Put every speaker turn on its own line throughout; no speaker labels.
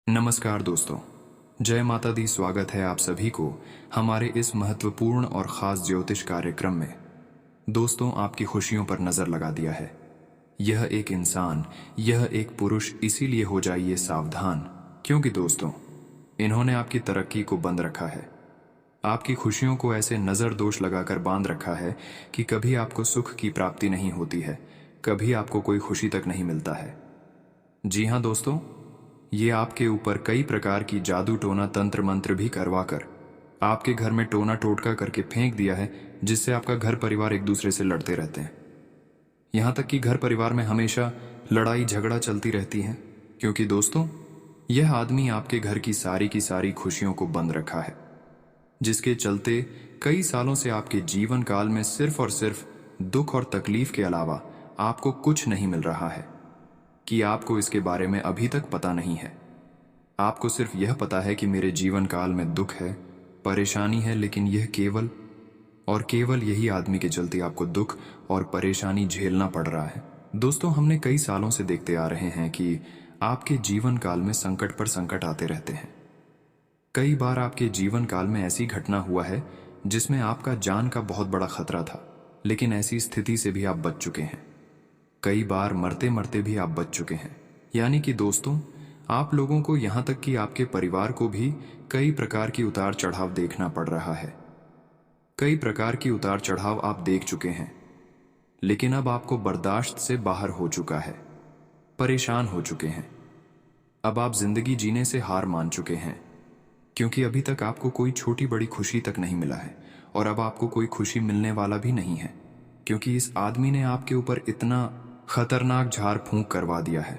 नमस्कार दोस्तों, जय माता दी। स्वागत है आप सभी को हमारे इस महत्वपूर्ण और ख़ास ज्योतिष कार्यक्रम में। दोस्तों, आपकी खुशियों पर नज़र लगा दिया है यह एक इंसान, यह एक पुरुष, इसीलिए हो जाइए सावधान, क्योंकि दोस्तों इन्होंने आपकी तरक्की को बंद रखा है। आपकी खुशियों को ऐसे नज़र दोष लगाकर बांध रखा है कि कभी आपको सुख की प्राप्ति नहीं होती है, कभी आपको कोई खुशी तक नहीं मिलता है। जी हाँ दोस्तों, ये आपके ऊपर कई प्रकार की जादू टोना तंत्र मंत्र भी करवाकर आपके घर में टोना टोटका करके फेंक दिया है, जिससे आपका घर परिवार एक दूसरे से लड़ते रहते हैं। यहाँ तक कि घर परिवार में हमेशा लड़ाई झगड़ा चलती रहती है, क्योंकि दोस्तों यह आदमी आपके घर की सारी खुशियों को बंद रखा है, जिसके चलते कई सालों से आपके जीवन काल में सिर्फ और सिर्फ दुख और तकलीफ के अलावा आपको कुछ नहीं मिल रहा है। कि आपको इसके बारे में अभी तक पता नहीं है। आपको सिर्फ यह पता है कि मेरे जीवन काल में दुख है, परेशानी है, लेकिन यह केवल और केवल यही आदमी के चलते आपको दुख और परेशानी झेलना पड़ रहा है। दोस्तों, हमने कई सालों से देखते आ रहे हैं कि आपके जीवन काल में संकट पर संकट आते रहते हैं। कई बार आपके जीवन काल में ऐसी घटना हुआ है जिसमें आपका जान का बहुत बड़ा खतरा था, लेकिन ऐसी स्थिति से भी आप बच चुके हैं। कई बार मरते मरते भी आप बच चुके हैं। यानी कि दोस्तों, आप लोगों को यहाँ तक कि आपके परिवार को भी कई प्रकार की उतार चढ़ाव देखना पड़ रहा है। कई प्रकार की उतार चढ़ाव आप देख चुके हैं, लेकिन अब आपको बर्दाश्त से बाहर हो चुका है, परेशान हो चुके हैं। अब आप जिंदगी जीने से हार मान चुके हैं, क्योंकि अभी तक आपको कोई छोटी बड़ी खुशी तक नहीं मिला है, और अब आपको कोई खुशी मिलने वाला भी नहीं है, क्योंकि इस आदमी ने आपके ऊपर इतना खतरनाक झाड़ फूंक करवा दिया है।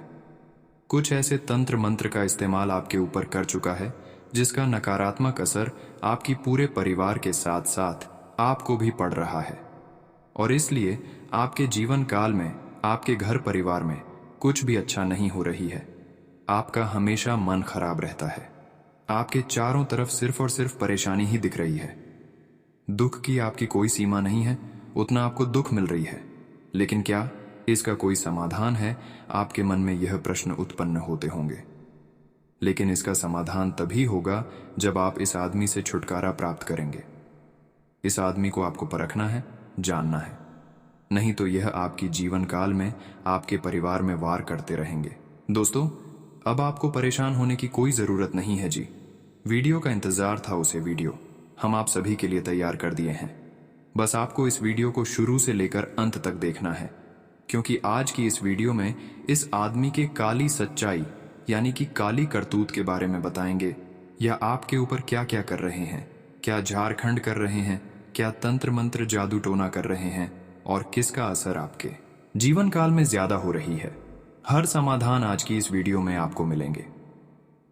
कुछ ऐसे तंत्र मंत्र का इस्तेमाल आपके ऊपर कर चुका है, जिसका नकारात्मक असर आपकी पूरे परिवार के साथ साथ आपको भी पड़ रहा है। और इसलिए आपके जीवन काल में आपके घर परिवार में कुछ भी अच्छा नहीं हो रही है। आपका हमेशा मन खराब रहता है। आपके चारों तरफ सिर्फ और सिर्फ परेशानी ही दिख रही है। दुख की आपकी कोई सीमा नहीं है, उतना आपको दुख मिल रही है। लेकिन क्या इसका कोई समाधान है? आपके मन में यह प्रश्न उत्पन्न होते होंगे। लेकिन इसका समाधान तभी होगा जब आप इस आदमी से छुटकारा प्राप्त करेंगे। इस आदमी को आपको परखना है, जानना है, नहीं तो यह आपकी जीवन काल में आपके परिवार में वार करते रहेंगे। दोस्तों, अब आपको परेशान होने की कोई जरूरत नहीं है जी। वीडियो का इंतजार था, उसे वीडियो हम आप सभी के लिए तैयार कर दिए हैं। बस आपको इस वीडियो को शुरू से लेकर अंत तक देखना है, क्योंकि आज की इस वीडियो में इस आदमी के काली सच्चाई यानी कि काली करतूत के बारे में बताएंगे। या आपके ऊपर क्या क्या कर रहे हैं, क्या झारखंड कर रहे हैं, क्या तंत्र मंत्र जादू टोना कर रहे हैं, और किसका असर आपके जीवन काल में ज्यादा हो रही है। हर समाधान आज की इस वीडियो में आपको मिलेंगे।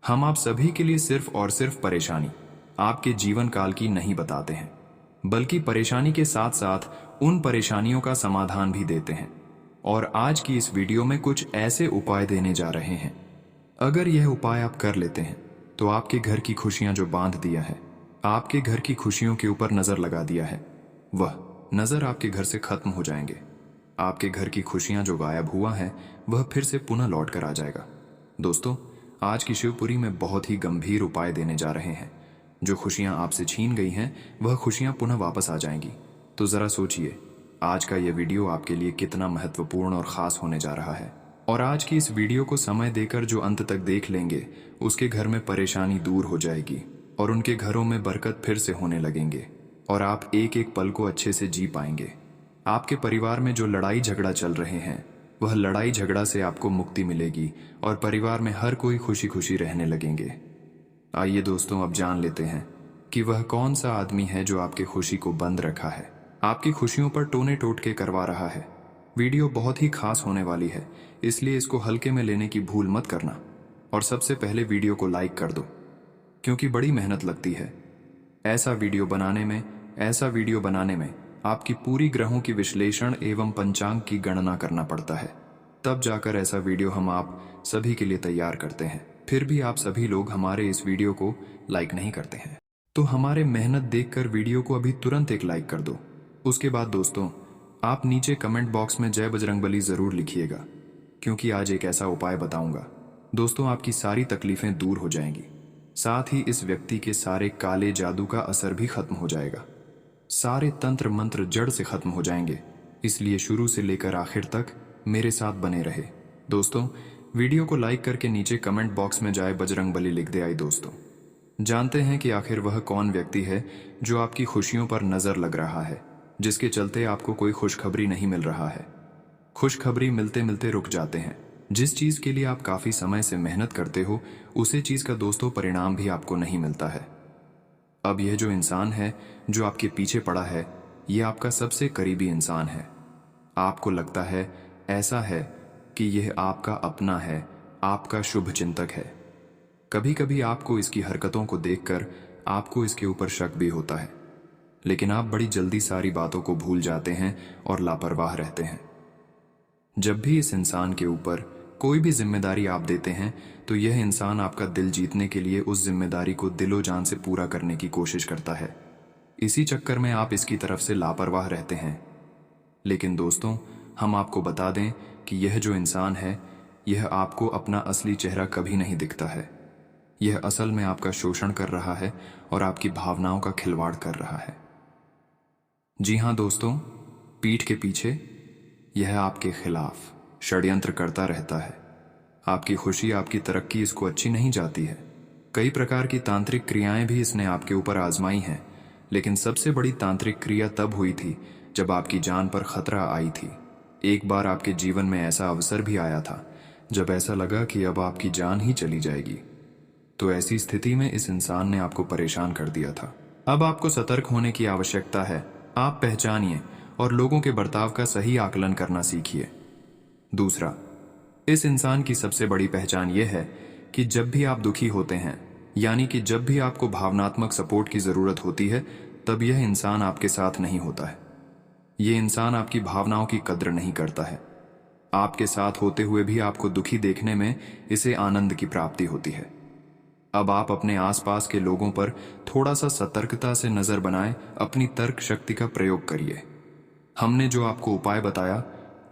हम आप सभी के लिए सिर्फ और सिर्फ परेशानी आपके जीवन काल की नहीं बताते हैं, बल्कि परेशानी के साथ साथ उन परेशानियों का समाधान भी देते हैं। और आज की इस वीडियो में कुछ ऐसे उपाय देने जा रहे हैं, अगर यह उपाय आप कर लेते हैं तो आपके घर की खुशियां जो बांध दिया है, आपके घर की खुशियों के ऊपर नजर लगा दिया है, वह नजर आपके घर से खत्म हो जाएंगे। आपके घर की खुशियां जो गायब हुआ है वह फिर से पुनः लौट कर आ जाएगा। दोस्तों, आज की शिवपुरी में बहुत ही गंभीर उपाय देने जा रहे हैं। जो खुशियां आपसे छीन गई हैं वह खुशियां पुनः वापस आ जाएंगी। तो जरा सोचिए, आज का यह वीडियो आपके लिए कितना महत्वपूर्ण और खास होने जा रहा है। और आज की इस वीडियो को समय देकर जो अंत तक देख लेंगे, उसके घर में परेशानी दूर हो जाएगी और उनके घरों में बरकत फिर से होने लगेंगे, और आप एक एक पल को अच्छे से जी पाएंगे। आपके परिवार में जो लड़ाई झगड़ा चल रहे हैं, वह लड़ाई झगड़ा से आपको मुक्ति मिलेगी और परिवार में हर कोई खुशी खुशी रहने लगेंगे। आइए दोस्तों, अब जान लेते हैं कि वह कौन सा आदमी है जो आपकी खुशी को बंद रखा है, आपकी खुशियों पर टोने टोटके करवा रहा है। वीडियो बहुत ही खास होने वाली है, इसलिए इसको हल्के में लेने की भूल मत करना। और सबसे पहले वीडियो को लाइक कर दो, क्योंकि बड़ी मेहनत लगती है ऐसा वीडियो बनाने में आपकी पूरी ग्रहों की विश्लेषण एवं पंचांग की गणना करना पड़ता है। तब जाकर ऐसा वीडियो हम आप सभी के लिए तैयार करते हैं। फिर भी आप सभी लोग हमारे इस वीडियो को लाइक नहीं करते हैं, तो हमारे मेहनत देखकर वीडियो को अभी तुरंत एक लाइक कर दो। उसके बाद दोस्तों, आप नीचे कमेंट बॉक्स में जय बजरंगबली जरूर लिखिएगा, क्योंकि आज एक ऐसा उपाय बताऊंगा दोस्तों, आपकी सारी तकलीफें दूर हो जाएंगी। साथ ही इस व्यक्ति के सारे काले जादू का असर भी खत्म हो जाएगा। सारे तंत्र मंत्र जड़ से खत्म हो जाएंगे। इसलिए शुरू से लेकर आखिर तक मेरे साथ बने रहे। दोस्तों, वीडियो को लाइक करके नीचे कमेंट बॉक्स में जाए बजरंगबली लिख दे। आई दोस्तों, जानते हैं कि आखिर वह कौन व्यक्ति है जो आपकी खुशियों पर नजर लग रहा है, जिसके चलते आपको कोई खुशखबरी नहीं मिल रहा है। खुशखबरी मिलते मिलते रुक जाते हैं। जिस चीज के लिए आप काफी समय से मेहनत करते हो, उसी चीज का दोस्तों परिणाम भी आपको नहीं मिलता है। अब यह जो इंसान है जो आपके पीछे पड़ा है, यह आपका सबसे करीबी इंसान है। आपको लगता है ऐसा है कि यह आपका अपना है, आपका शुभ चिंतक है। कभी कभी आपको इसकी हरकतों को देखकर आपको इसके ऊपर शक भी होता है, लेकिन आप बड़ी जल्दी सारी बातों को भूल जाते हैं और लापरवाह रहते हैं। जब भी इस इंसान के ऊपर कोई भी जिम्मेदारी आप देते हैं, तो यह इंसान आपका दिल जीतने के लिए उस जिम्मेदारी को दिलो जान से पूरा करने की कोशिश करता है। इसी चक्कर में आप इसकी तरफ से लापरवाह रहते हैं। लेकिन दोस्तों, हम आपको बता दें कि यह जो इंसान है, यह आपको अपना असली चेहरा कभी नहीं दिखता है। यह असल में आपका शोषण कर रहा है और आपकी भावनाओं का खिलवाड़ कर रहा है। जी हाँ दोस्तों, पीठ के पीछे यह आपके खिलाफ षड्यंत्र करता रहता है। आपकी खुशी, आपकी तरक्की इसको अच्छी नहीं जाती है। कई प्रकार की तांत्रिक क्रियाएं भी इसने आपके ऊपर आजमाई हैं, लेकिन सबसे बड़ी तांत्रिक क्रिया तब हुई थी जब आपकी जान पर खतरा आई थी। एक बार आपके जीवन में ऐसा अवसर भी आया था जब ऐसा लगा कि अब आपकी जान ही चली जाएगी। तो ऐसी स्थिति में इस इंसान ने आपको परेशान कर दिया था। अब आपको सतर्क होने की आवश्यकता है। आप पहचानिए और लोगों के बर्ताव का सही आकलन करना सीखिए। दूसरा, इस इंसान की सबसे बड़ी पहचान यह है कि जब भी आप दुखी होते हैं, यानी कि जब भी आपको भावनात्मक सपोर्ट की जरूरत होती है, तब यह इंसान आपके साथ नहीं होता है। यह इंसान आपकी भावनाओं की कद्र नहीं करता है। आपके साथ होते हुए भी आपको दुखी देखने में इसे आनंद की प्राप्ति होती है। अब आप अपने आसपास के लोगों पर थोड़ा सा सतर्कता से नजर बनाएं, अपनी तर्क शक्ति का प्रयोग करिए। हमने जो आपको उपाय बताया,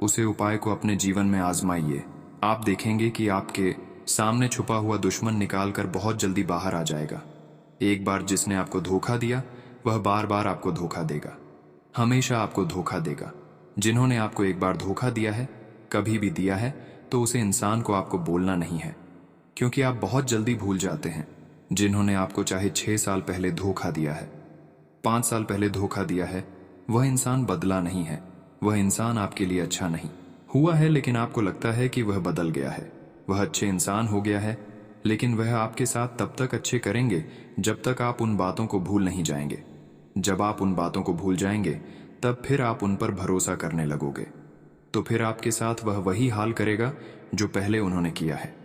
उसे उपाय को अपने जीवन में आजमाइए। आप देखेंगे कि आपके सामने छुपा हुआ दुश्मन निकालकर बहुत जल्दी बाहर आ जाएगा। एक बार जिसने आपको धोखा दिया, वह बार बार आपको धोखा देगा, हमेशा आपको धोखा देगा। जिन्होंने आपको एक बार धोखा दिया है, कभी भी दिया है, तो उसे इंसान को आपको बोलना नहीं है, क्योंकि आप बहुत जल्दी भूल जाते हैं। जिन्होंने आपको चाहे 6 साल पहले धोखा दिया है, 5 साल पहले धोखा दिया है, वह इंसान बदला नहीं है। वह इंसान आपके लिए अच्छा नहीं हुआ है, लेकिन आपको लगता है कि वह बदल गया है, वह अच्छे इंसान हो गया है। लेकिन वह आपके साथ तब तक अच्छे करेंगे जब तक आप उन बातों को भूल नहीं जाएंगे। जब आप उन बातों को भूल जाएंगे, तब फिर आप उन पर भरोसा करने लगोगे। तो फिर आपके साथ वह वही हाल करेगा जो पहले उन्होंने किया है।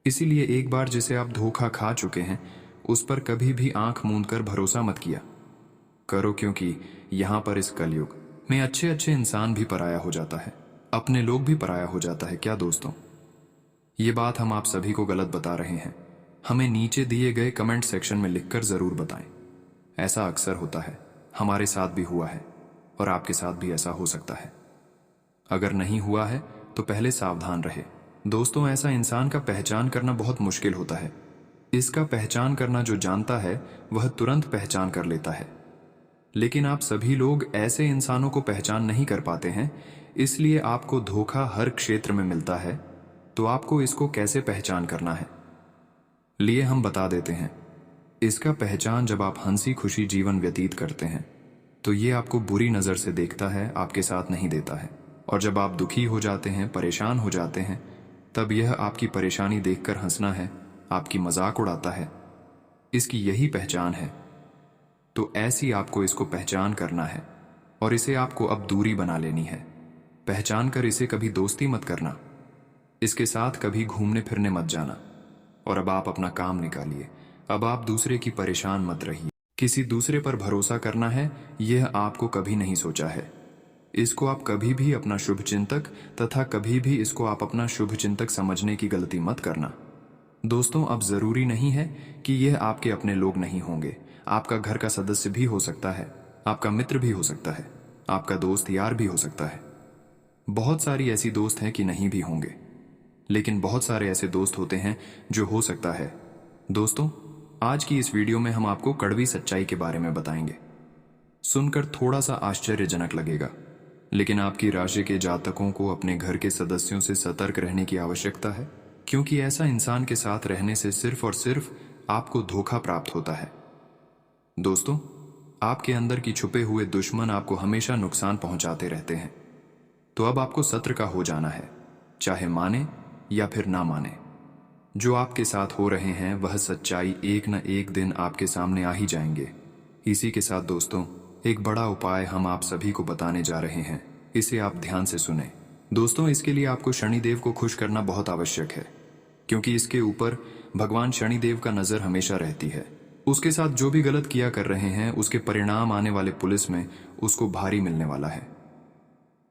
इसीलिए एक बार जिसे आप धोखा खा चुके हैं, उस पर कभी भी आंख मूंद कर भरोसा मत किया करो, क्योंकि यहां पर इस कलयुग में अच्छे अच्छे इंसान भी पराया हो जाता है, अपने लोग भी पराया हो जाता है। क्या दोस्तों, ये बात हम आप सभी को गलत बता रहे हैं? हमें नीचे दिए गए कमेंट सेक्शन में लिखकर जरूर बताएं। ऐसा अक्सर होता है, हमारे साथ भी हुआ है और आपके साथ भी ऐसा हो सकता है। अगर नहीं हुआ है तो पहले सावधान रहे। दोस्तों, ऐसा इंसान का पहचान करना बहुत मुश्किल होता है। इसका पहचान करना जो जानता है, वह तुरंत पहचान कर लेता है। लेकिन आप सभी लोग ऐसे इंसानों को पहचान नहीं कर पाते हैं, इसलिए आपको धोखा हर क्षेत्र में मिलता है। तो आपको इसको कैसे पहचान करना है, लिए हम बता देते हैं। इसका पहचान जब आप हंसी खुशी जीवन व्यतीत करते हैं, तो ये आपको बुरी नज़र से देखता है, आपके साथ नहीं देता है। और जब आप दुखी हो जाते हैं, परेशान हो जाते हैं, तब यह आपकी परेशानी देखकर हंसना है, आपकी मजाक उड़ाता है। इसकी यही पहचान है। तो ऐसी आपको इसको पहचान करना है और इसे आपको अब दूरी बना लेनी है। पहचान कर इसे कभी दोस्ती मत करना, इसके साथ कभी घूमने फिरने मत जाना। और अब आप अपना काम निकालिए। अब आप दूसरे की परेशान मत रहिए। किसी दूसरे पर भरोसा करना है, यह आपको कभी नहीं सोचा है। इसको आप कभी भी अपना शुभ चिंतक तथा कभी भी इसको आप अपना शुभ चिंतक समझने की गलती मत करना। दोस्तों, अब जरूरी नहीं है कि यह आपके अपने लोग नहीं होंगे। आपका घर का सदस्य भी हो सकता है, आपका मित्र भी हो सकता है, आपका दोस्त यार भी हो सकता है। बहुत सारी ऐसी दोस्त हैं कि नहीं भी होंगे। लेकिन बहुत सारे ऐसे दोस्त होते हैं जो हो सकता है। दोस्तों, आज की इस वीडियो में हम आपको कड़वी सच्चाई के बारे में बताएंगे। सुनकर थोड़ा सा आश्चर्यजनक लगेगा, लेकिन आपकी राशि के जातकों को अपने घर के सदस्यों से सतर्क रहने की आवश्यकता है, क्योंकि ऐसा इंसान के साथ रहने से सिर्फ और सिर्फ आपको धोखा प्राप्त होता है। दोस्तों, आपके अंदर की छुपे हुए दुश्मन आपको हमेशा नुकसान पहुंचाते रहते हैं। तो अब आपको सत्र का हो जाना है, चाहे माने या फिर ना माने। जो आपके साथ हो रहे हैं वह सच्चाई एक न एक दिन आपके सामने आ ही जाएंगे। इसी के साथ दोस्तों, एक बड़ा उपाय हम आप सभी को बताने जा रहे हैं, इसे आप ध्यान से सुने। दोस्तों, इसके लिए आपको शनिदेव को खुश करना बहुत आवश्यक है, क्योंकि इसके ऊपर भगवान शनिदेव का नजर हमेशा रहती है। उसके साथ जो भी गलत किया कर रहे हैं उसके परिणाम आने वाले पुलिस में उसको भारी मिलने वाला है।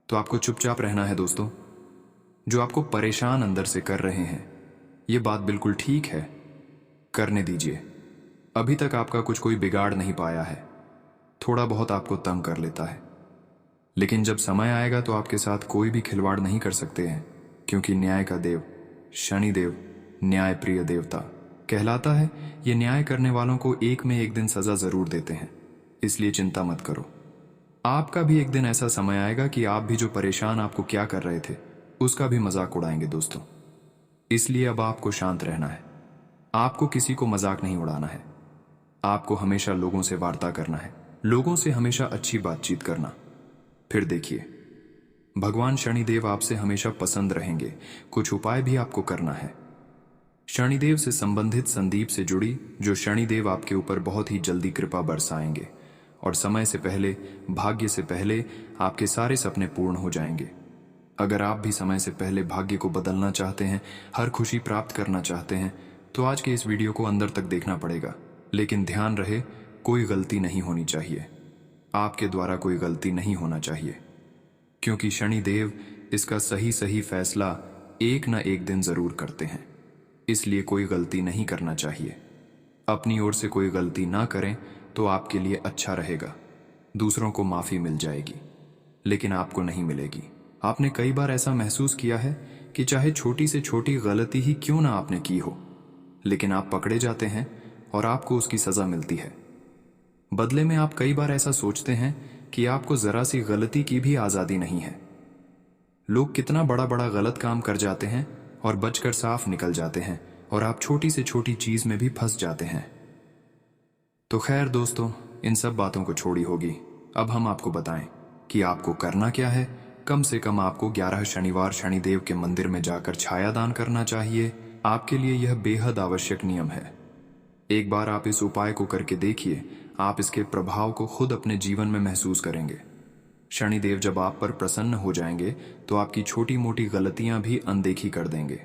तो आपको चुपचाप रहना है दोस्तों। जो आपको परेशान अंदर से कर रहे हैं, ये बात बिल्कुल ठीक है, करने दीजिए। अभी तक आपका कुछ कोई बिगाड़ नहीं पाया है, थोड़ा बहुत आपको तंग कर लेता है, लेकिन जब समय आएगा तो आपके साथ कोई भी खिलवाड़ नहीं कर सकते हैं, क्योंकि न्याय का देव शनिदेव न्याय प्रिय देवता कहलाता है। ये न्याय करने वालों को एक में एक दिन सजा जरूर देते हैं, इसलिए चिंता मत करो। आपका भी एक दिन ऐसा समय आएगा कि आप भी जो परेशान आपको क्या कर रहे थे उसका भी मजाक उड़ाएंगे दोस्तों। इसलिए अब आपको शांत रहना है। आपको किसी को मजाक नहीं उड़ाना है। आपको हमेशा लोगों से वार्ता करना है, लोगों से हमेशा अच्छी बातचीत करना। फिर देखिए, भगवान शनिदेव आपसे हमेशा पसंद रहेंगे। कुछ उपाय भी आपको करना है। शनिदेव से संबंधित संदीप से जुड़ी जो शनिदेव आपके ऊपर बहुत ही जल्दी कृपा बरसाएंगे और समय से पहले, भाग्य से पहले आपके सारे सपने पूर्ण हो जाएंगे। अगर आप भी समय से पहले भाग्य को बदलना चाहते हैं, हर खुशी प्राप्त करना चाहते हैं, तो आज के इस वीडियो को अंदर तक देखना पड़ेगा। लेकिन ध्यान रहे, कोई गलती नहीं होनी चाहिए। आपके द्वारा कोई गलती नहीं होना चाहिए, क्योंकि शनिदेव इसका सही सही फैसला एक न एक दिन जरूर करते हैं। इसलिए कोई गलती नहीं करना चाहिए। अपनी ओर से कोई गलती ना करें तो आपके लिए अच्छा रहेगा। दूसरों को माफी मिल जाएगी, लेकिन आपको नहीं मिलेगी। आपने कई बार ऐसा महसूस किया है कि चाहे छोटी से छोटी गलती ही क्यों ना आपने की हो, लेकिन आप पकड़े जाते हैं और आपको उसकी सजा मिलती है। बदले में आप कई बार ऐसा सोचते हैं कि आपको जरा सी गलती की भी आजादी नहीं है। लोग कितना बड़ा बड़ा गलत काम कर जाते हैं और बचकर साफ निकल जाते हैं, और आप छोटी से छोटी चीज में भी फंस जाते हैं। तो खैर दोस्तों, इन सब बातों को छोड़ी होगी। अब हम आपको बताएं कि आपको करना क्या है। कम से कम आपको 11 शनिवार शनिदेव के मंदिर में जाकर छाया दान करना चाहिए। आपके लिए यह बेहद आवश्यक नियम है। एक बार आप इस उपाय को करके देखिए, आप इसके प्रभाव को खुद अपने जीवन में महसूस करेंगे। शनिदेव जब आप पर प्रसन्न हो जाएंगे तो आपकी छोटी मोटी गलतियां भी अनदेखी कर देंगे,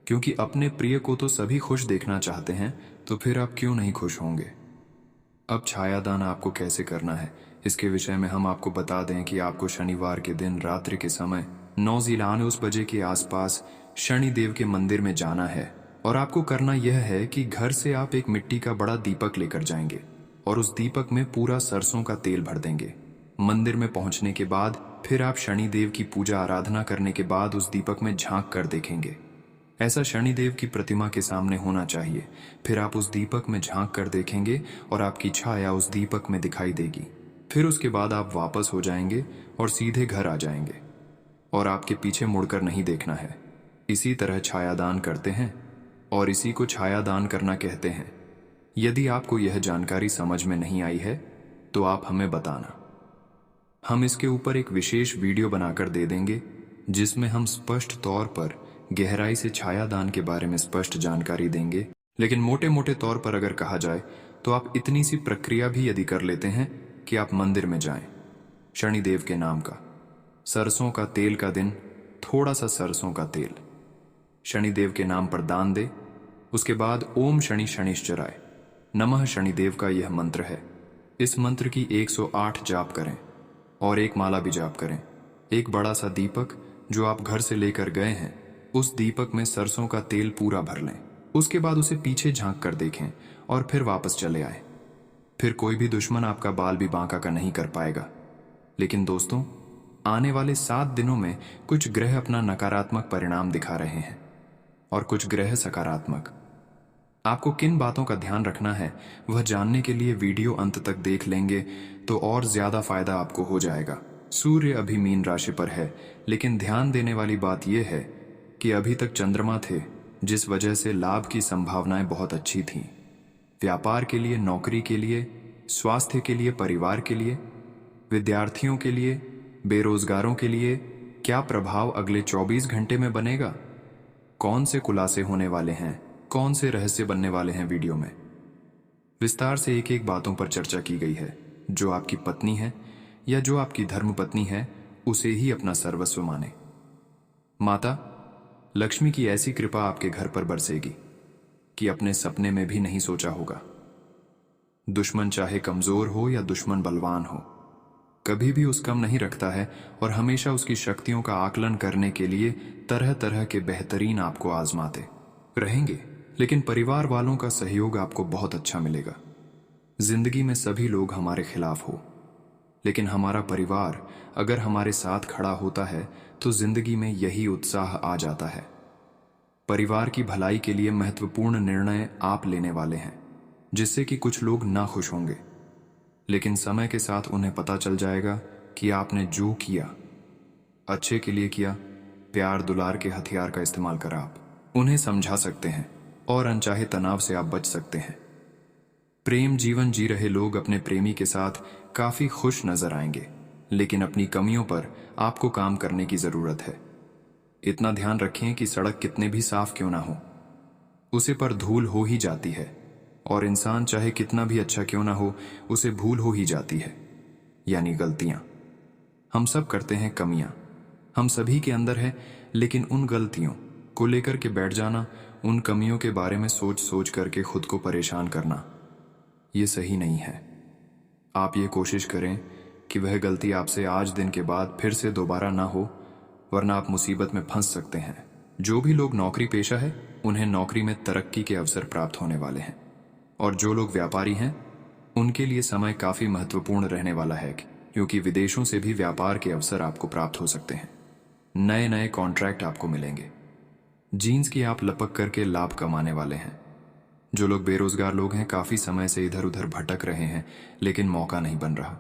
क्योंकि अपने प्रिय को तो सभी खुश देखना चाहते हैं, तो फिर आप क्यों नहीं खुश होंगे। अब छायादान आपको कैसे करना है, इसके विषय में हम आपको बता दें कि आपको शनिवार के दिन रात्रि के समय 9:49 बजे के आसपास शनिदेव के मंदिर में जाना है। और आपको करना यह है कि घर से आप एक मिट्टी का बड़ा दीपक लेकर जाएंगे और उस दीपक में पूरा सरसों का तेल भर देंगे। मंदिर में पहुंचने के बाद फिर आप शनिदेव की पूजा आराधना करने के बाद उस दीपक में झांक कर देखेंगे। ऐसा शनिदेव की प्रतिमा के सामने होना चाहिए। फिर आप उस दीपक में झांक कर देखेंगे और आपकी छाया उस दीपक में दिखाई देगी। फिर उसके बाद आप वापस हो जाएंगे और सीधे घर आ जाएंगे, और आपके पीछे मुड़कर नहीं देखना है। इसी तरह छायादान करते हैं और इसी को छायादान करना कहते हैं। यदि आपको यह जानकारी समझ में नहीं आई है तो आप हमें बताना। हम इसके ऊपर एक विशेष वीडियो बनाकर दे देंगे, जिसमें हम स्पष्ट तौर पर गहराई से छायादान के बारे में स्पष्ट जानकारी देंगे। लेकिन मोटे मोटे तौर पर अगर कहा जाए तो आप इतनी सी प्रक्रिया भी यदि कर लेते हैं कि आप मंदिर में जाएं, शनिदेव के नाम का सरसों का तेल का दिन, थोड़ा सा सरसों का तेल शनिदेव के नाम पर दान दे। उसके बाद ओम शनि शनिश्चराय नमः शनिदेव का यह मंत्र है। इस मंत्र की 108 जाप करें और एक माला भी जाप करें। एक बड़ा सा दीपक जो आप घर से लेकर गए हैं, उस दीपक में सरसों का तेल पूरा भर लें। उसके बाद उसे पीछे झांक कर देखें और फिर वापस चले आए। फिर कोई भी दुश्मन आपका बाल भी बांका का नहीं कर पाएगा। लेकिन दोस्तों, आने वाले 7 दिनों में कुछ ग्रह अपना नकारात्मक परिणाम दिखा रहे हैं। और कुछ ग्रह सकारात्मक। आपको किन बातों का ध्यान रखना है वह जानने के लिए वीडियो अंत तक देख लेंगे तो और ज्यादा फायदा आपको हो जाएगा। सूर्य अभी मीन राशि पर है, लेकिन ध्यान देने वाली बात यह है कि अभी तक चंद्रमा थे, जिस वजह से लाभ की संभावनाएं बहुत अच्छी थीं। व्यापार के लिए, नौकरी के लिए, स्वास्थ्य के लिए, परिवार के लिए, विद्यार्थियों के लिए, बेरोजगारों के लिए क्या प्रभाव अगले 24 घंटे में बनेगा? कौन से खुलासे होने वाले हैं, कौन से रहस्य बनने वाले हैं? वीडियो में विस्तार से एक एक बातों पर चर्चा की गई है। जो आपकी पत्नी है या जो आपकी धर्मपत्नी है, उसे ही अपना सर्वस्व माने। माता लक्ष्मी की ऐसी कृपा आपके घर पर बरसेगी कि अपने सपने में भी नहीं सोचा होगा। दुश्मन चाहे कमजोर हो या दुश्मन बलवान हो, कभी भी उस कम नहीं रखता है और हमेशा उसकी शक्तियों का आकलन करने के लिए तरह तरह के बेहतरीन आपको आजमाते रहेंगे। लेकिन परिवार वालों का सहयोग आपको बहुत अच्छा मिलेगा। जिंदगी में सभी लोग हमारे खिलाफ हो, लेकिन हमारा परिवार अगर हमारे साथ खड़ा होता है तो जिंदगी में यही उत्साह आ जाता है। परिवार की भलाई के लिए महत्वपूर्ण निर्णय आप लेने वाले हैं, जिससे कि कुछ लोग नाखुश होंगे, लेकिन समय के साथ उन्हें पता चल जाएगा कि आपने जो किया अच्छे के लिए किया। प्यार दुलार के हथियार का इस्तेमाल कर आप उन्हें समझा सकते हैं और अनचाहे तनाव से आप बच सकते हैं। प्रेम जीवन जी रहे लोग अपने प्रेमी के साथ काफी खुश नजर आएंगे, लेकिन अपनी कमियों पर आपको काम करने की जरूरत है। इतना ध्यान रखें कि सड़क कितने भी साफ क्यों ना हो, उसे पर धूल हो ही जाती है, और इंसान चाहे कितना भी अच्छा क्यों ना हो, उसे भूल हो ही जाती है, यानी गलतियां। हम सब करते हैं, कमियां हम सभी के अंदर है, लेकिन उन गलतियों को लेकर के बैठ जाना, उन कमियों के बारे में सोच सोच करके खुद को परेशान करना, ये सही नहीं है। आप ये कोशिश करें कि वह गलती आपसे आज दिन के बाद फिर से दोबारा ना हो, वरना आप मुसीबत में फंस सकते हैं। जो भी लोग नौकरी पेशा है, उन्हें नौकरी में तरक्की के अवसर प्राप्त होने वाले हैं, और जो लोग व्यापारी हैं उनके लिए समय काफी महत्वपूर्ण रहने वाला है, क्योंकि विदेशों से भी व्यापार के अवसर आपको प्राप्त हो सकते हैं। नए नए कॉन्ट्रैक्ट आपको मिलेंगे। जीन्स की आप लपक करके लाभ कमाने वाले हैं। जो लोग बेरोजगार लोग हैं, काफी समय से इधर उधर भटक रहे हैं, लेकिन मौका नहीं बन रहा,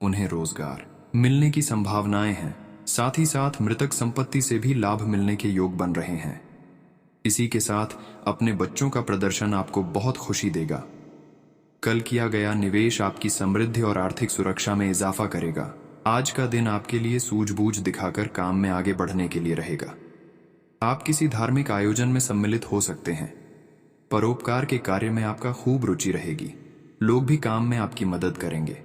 उन्हें रोजगार मिलने की संभावनाएं हैं। साथ ही साथ मृतक संपत्ति से भी लाभ मिलने के योग बन रहे हैं। इसी के साथ अपने बच्चों का प्रदर्शन आपको बहुत खुशी देगा। कल किया गया निवेश आपकी समृद्धि और आर्थिक सुरक्षा में इजाफा करेगा। आज का दिन आपके लिए सूझबूझ दिखाकर काम में आगे बढ़ने के लिए रहेगा। आप किसी धार्मिक आयोजन में सम्मिलित हो सकते हैं। परोपकार के कार्य में आपका खूब रुचि रहेगी। लोग भी काम में आपकी मदद करेंगे।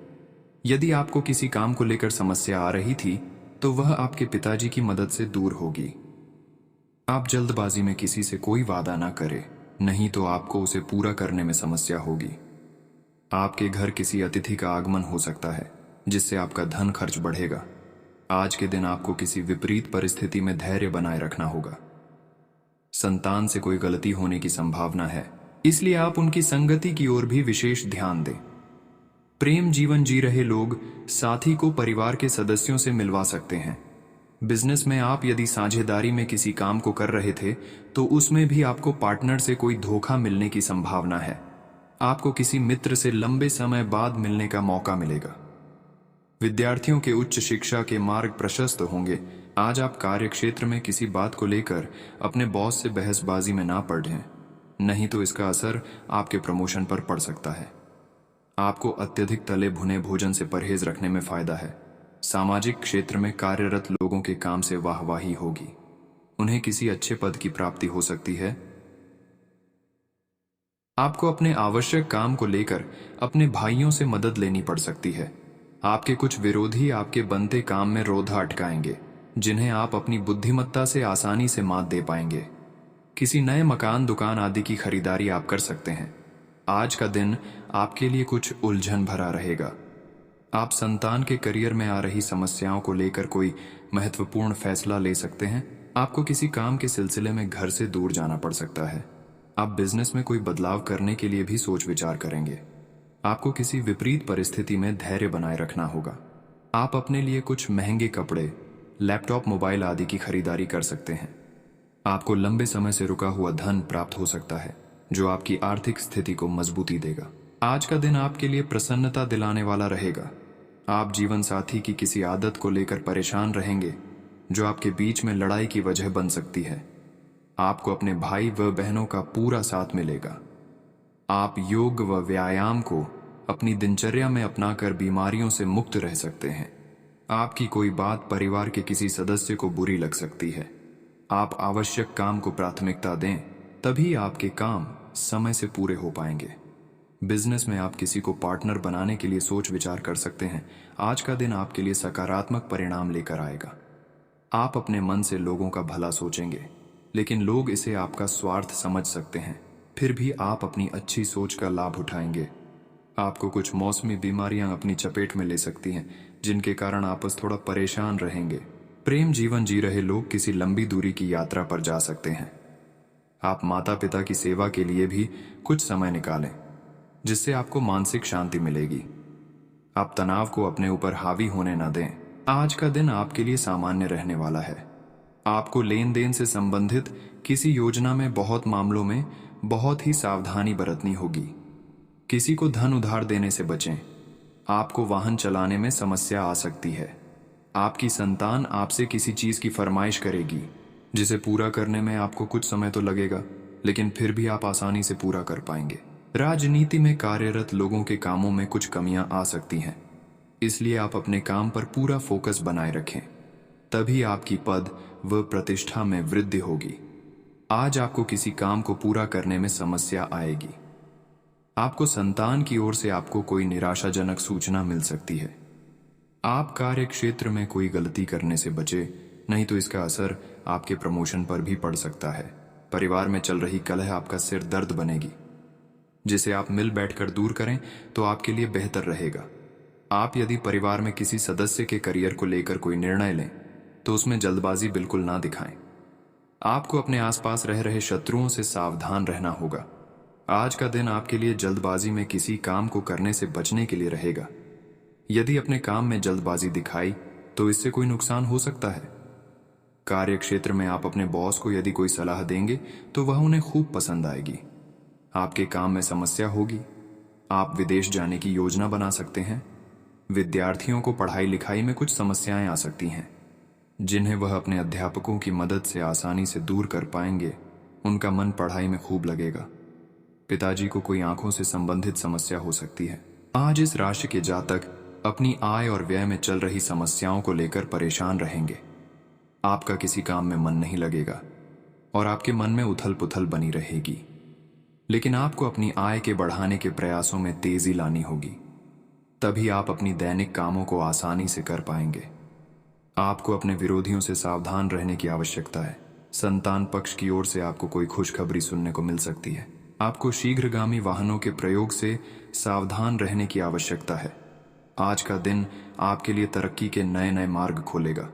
यदि आपको किसी काम को लेकर समस्या आ रही थी तो वह आपके पिताजी की मदद से दूर होगी। आप जल्दबाजी में किसी से कोई वादा ना करें, नहीं तो आपको उसे पूरा करने में समस्या होगी। आपके घर किसी अतिथि का आगमन हो सकता है, जिससे आपका धन खर्च बढ़ेगा। आज के दिन आपको किसी विपरीत परिस्थिति में धैर्य बनाए रखना होगा। संतान से कोई गलती होने की संभावना है, इसलिए आप उनकी संगति की ओर भी विशेष ध्यान दें। प्रेम जीवन जी रहे लोग साथी को परिवार के सदस्यों से मिलवा सकते हैं। बिजनेस में आप यदि साझेदारी में किसी काम को कर रहे थे तो उसमें भी आपको पार्टनर से कोई धोखा मिलने की संभावना है। आपको किसी मित्र से लंबे समय बाद मिलने का मौका मिलेगा। विद्यार्थियों के उच्च शिक्षा के मार्ग प्रशस्त होंगे। आज आप कार्य क्षेत्र में किसी बात को लेकर अपने बॉस से बहसबाजी में ना पड़ें, नहीं तो इसका असर आपके प्रमोशन पर पड़ सकता है। आपको अत्यधिक तले भुने भोजन से परहेज रखने में फायदा है। सामाजिक क्षेत्र में कार्यरत लोगों के काम से वाहवाही होगी। उन्हें किसी अच्छे पद की प्राप्ति हो सकती है। आपको अपने आवश्यक काम को लेकर अपने भाइयों से मदद लेनी पड़ सकती है। आपके कुछ विरोधी आपके बनते काम में रोधा अटकाएंगे, जिन्हें आप अपनी बुद्धिमत्ता से आसानी से मात दे पाएंगे। किसी नए मकान, दुकान आदि की खरीदारी आप कर सकते हैं। आज का दिन आपके लिए कुछ उलझन भरा रहेगा। आप संतान के करियर में आ रही समस्याओं को लेकर कोई महत्वपूर्ण फैसला ले सकते हैं। आपको किसी काम के सिलसिले में घर से दूर जाना पड़ सकता है। आप बिजनेस में कोई बदलाव करने के लिए भी सोच विचार करेंगे। आपको किसी विपरीत परिस्थिति में धैर्य बनाए रखना होगा। आप अपने लिए कुछ महंगे कपड़े, लैपटॉप, मोबाइल आदि की खरीदारी कर सकते हैं। आपको लंबे समय से रुका हुआ धन प्राप्त हो सकता है, जो आपकी आर्थिक स्थिति को मजबूती देगा। आज का दिन आपके लिए प्रसन्नता दिलाने वाला रहेगा। आप जीवन साथी की किसी आदत को लेकर परेशान रहेंगे, जो आपके बीच में लड़ाई की वजह बन सकती है। आपको अपने भाई व बहनों का पूरा साथ मिलेगा। आप योग व व्यायाम को अपनी दिनचर्या में अपनाकर बीमारियों से मुक्त रह सकते हैं। आपकी कोई बात परिवार के किसी सदस्य को बुरी लग सकती है। आप आवश्यक काम को प्राथमिकता दें, तभी आपके काम समय से पूरे हो पाएंगे। बिजनेस में आप किसी को पार्टनर बनाने के लिए सोच विचार कर सकते हैं। आज का दिन आपके लिए सकारात्मक परिणाम लेकर आएगा। आप अपने मन से लोगों का भला सोचेंगे, लेकिन लोग इसे आपका स्वार्थ समझ सकते हैं। फिर भी आप अपनी अच्छी सोच का लाभ उठाएंगे। आपको कुछ मौसमी बीमारियां अपनी चपेट में ले सकती हैं, जिनके कारण आप बस थोड़ा परेशान रहेंगे। प्रेम जीवन जी रहे लोग किसी लंबी दूरी की यात्रा पर जा सकते हैं। आप माता पिता की सेवा के लिए भी कुछ समय निकालें, जिससे आपको मानसिक शांति मिलेगी। आप तनाव को अपने ऊपर हावी होने न दें। आज का दिन आपके लिए सामान्य रहने वाला है। आपको लेन देन से संबंधित किसी योजना में बहुत मामलों में बहुत ही सावधानी बरतनी होगी। किसी को धन उधार देने से बचें। आपको वाहन चलाने में समस्या आ सकती है। आपकी संतान आपसे किसी चीज की फरमाइश करेगी, जिसे पूरा करने में आपको कुछ समय तो लगेगा, लेकिन फिर भी आप आसानी से पूरा कर पाएंगे। राजनीति में कार्यरत लोगों के कामों में कुछ कमियां आ सकती हैं, इसलिए आप अपने काम पर पूरा फोकस बनाए रखें, तभी आपकी पद व प्रतिष्ठा में वृद्धि होगी। आज आपको किसी काम को पूरा करने में समस्या आएगी। आपको संतान की ओर से आपको कोई निराशाजनक सूचना मिल सकती है। आप कार्य क्षेत्र में कोई गलती करने से बचे, नहीं तो इसका असर आपके प्रमोशन पर भी पड़ सकता है। परिवार में चल रही कलह आपका सिर दर्द बनेगी, जिसे आप मिल बैठकर दूर करें तो आपके लिए बेहतर रहेगा। आप यदि परिवार में किसी सदस्य के करियर को लेकर कोई निर्णय लें, तो उसमें जल्दबाजी बिल्कुल ना दिखाएं। आपको अपने आसपास रह रहे शत्रुओं से सावधान रहना होगा। आज का दिन आपके लिए जल्दबाजी में किसी काम को करने से बचने के लिए रहेगा। यदि अपने काम में जल्दबाजी दिखाई तो इससे कोई नुकसान हो सकता है। कार्य क्षेत्र में आप अपने बॉस को यदि कोई सलाह देंगे तो वह उन्हें खूब पसंद आएगी। आपके काम में समस्या होगी। आप विदेश जाने की योजना बना सकते हैं। विद्यार्थियों को पढ़ाई लिखाई में कुछ समस्याएं आ सकती हैं, जिन्हें वह अपने अध्यापकों की मदद से आसानी से दूर कर पाएंगे। उनका मन पढ़ाई में खूब लगेगा। पिताजी को कोई आंखों से संबंधित समस्या हो सकती है। आज इस राशि के जातक अपनी आय और व्यय में चल रही समस्याओं को लेकर परेशान रहेंगे। आपका किसी काम में मन नहीं लगेगा और आपके मन में उथल पुथल बनी रहेगी, लेकिन आपको अपनी आय के बढ़ाने के प्रयासों में तेजी लानी होगी, तभी आप अपनी दैनिक कामों को आसानी से कर पाएंगे। आपको अपने विरोधियों से सावधान रहने की आवश्यकता है। संतान पक्ष की ओर से आपको कोई खुशखबरी सुनने को मिल सकती है। आपको शीघ्रगामी वाहनों के प्रयोग से सावधान रहने की आवश्यकता है। आज का दिन आपके लिए तरक्की के नए नए मार्ग खोलेगा।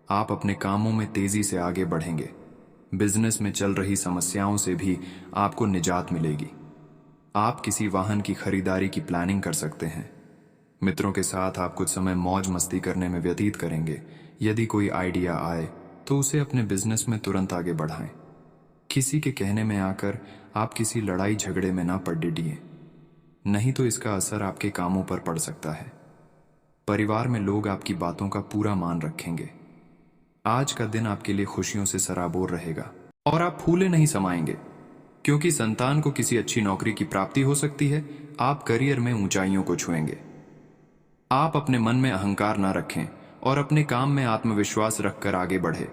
आप अपने कामों में तेजी से आगे बढ़ेंगे। बिजनेस में चल रही समस्याओं से भी आपको निजात मिलेगी। आप किसी वाहन की खरीदारी की प्लानिंग कर सकते हैं। मित्रों के साथ आप कुछ समय मौज मस्ती करने में व्यतीत करेंगे। यदि कोई आइडिया आए तो उसे अपने बिजनेस में तुरंत आगे बढ़ाएं। किसी के कहने में आकर आप किसी लड़ाई झगड़े में ना पड़ डिडिए, नहीं तो इसका असर आपके कामों पर पड़ सकता है। परिवार में लोग आपकी बातों का पूरा मान रखेंगे। आज का दिन आपके लिए खुशियों से सराबोर रहेगा और आप फूले नहीं समाएंगे, क्योंकि संतान को किसी अच्छी नौकरी की प्राप्ति हो सकती है। आप करियर में ऊंचाइयों को छुएंगे। आप अपने मन में अहंकार ना रखें और अपने काम में आत्मविश्वास रखकर आगे बढ़े।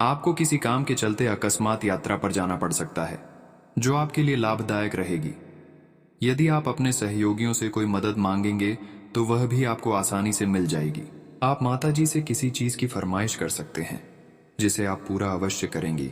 आपको किसी काम के चलते अकस्मात यात्रा पर जाना पड़ सकता है, जो आपके लिए लाभदायक रहेगी। यदि आप अपने सहयोगियों से कोई मदद मांगेंगे तो वह भी आपको आसानी से मिल जाएगी। आप माताजी से किसी चीज की फरमाइश कर सकते हैं, जिसे आप पूरा अवश्य करेंगी।